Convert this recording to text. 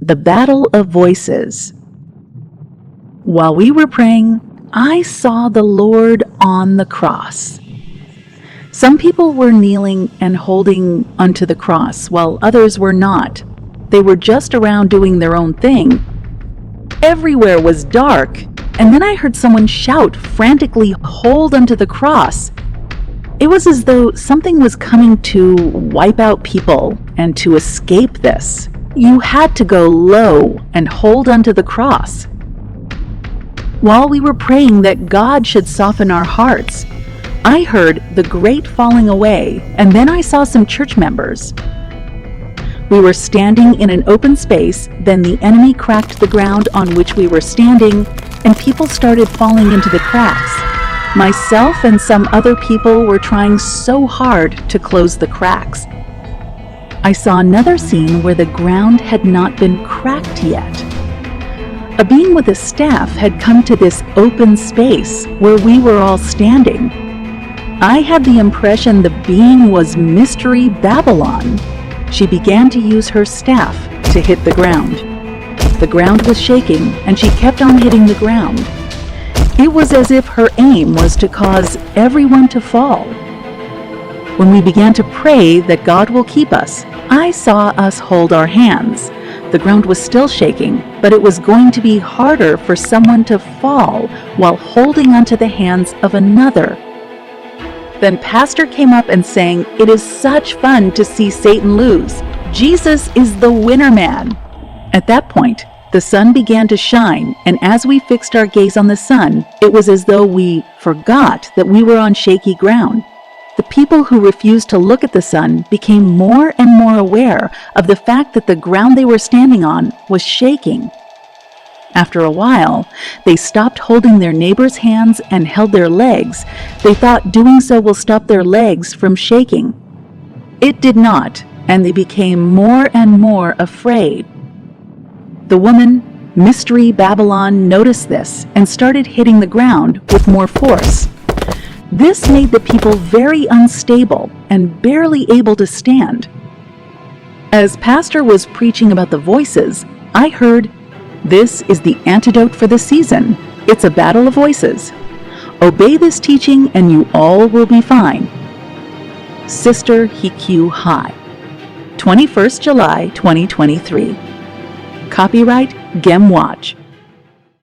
The Battle of Voices. While we were praying, I saw the Lord on the cross. Some people were kneeling and holding onto the cross, while others were not. They were just around doing their own thing. Everywhere was dark, and then I heard someone shout frantically, "Hold onto the cross." It was as though something was coming to wipe out people, and to escape this, you had to go low and hold onto the cross. While we were praying that God should soften our hearts, I heard the great falling away, and then I saw some church members. We were standing in an open space, then the enemy cracked the ground on which we were standing, and people started falling into the cracks. Myself and some other people were trying so hard to close the cracks. I saw another scene where the ground had not been cracked yet. A being with a staff had come to this open space where we were all standing. I had the impression the being was Mystery Babylon. She began to use her staff to hit the ground. The ground was shaking, and she kept on hitting the ground. It was as if her aim was to cause everyone to fall. When we began to pray that God will keep us, I saw us hold our hands. The ground was still shaking, but it was going to be harder for someone to fall while holding onto the hands of another. Then Pastor came up and sang, "It is such fun to see Satan lose. Jesus is the winner man." At that point, the sun began to shine, and as we fixed our gaze on the sun, it was as though we forgot that we were on shaky ground. The people who refused to look at the sun became more and more aware of the fact that the ground they were standing on was shaking. After a while, they stopped holding their neighbors' hands and held their legs. They thought doing so will stop their legs from shaking. It did not, and they became more and more afraid. The woman, Mystery Babylon, noticed this and started hitting the ground with more force. This made the people very unstable and barely able to stand. As Pastor was preaching about the voices, I heard, "This is the antidote for the season. It's a battle of voices. Obey this teaching and you all will be fine." Sister Hiku High, 21st July 2023. Copyright Gem Watch.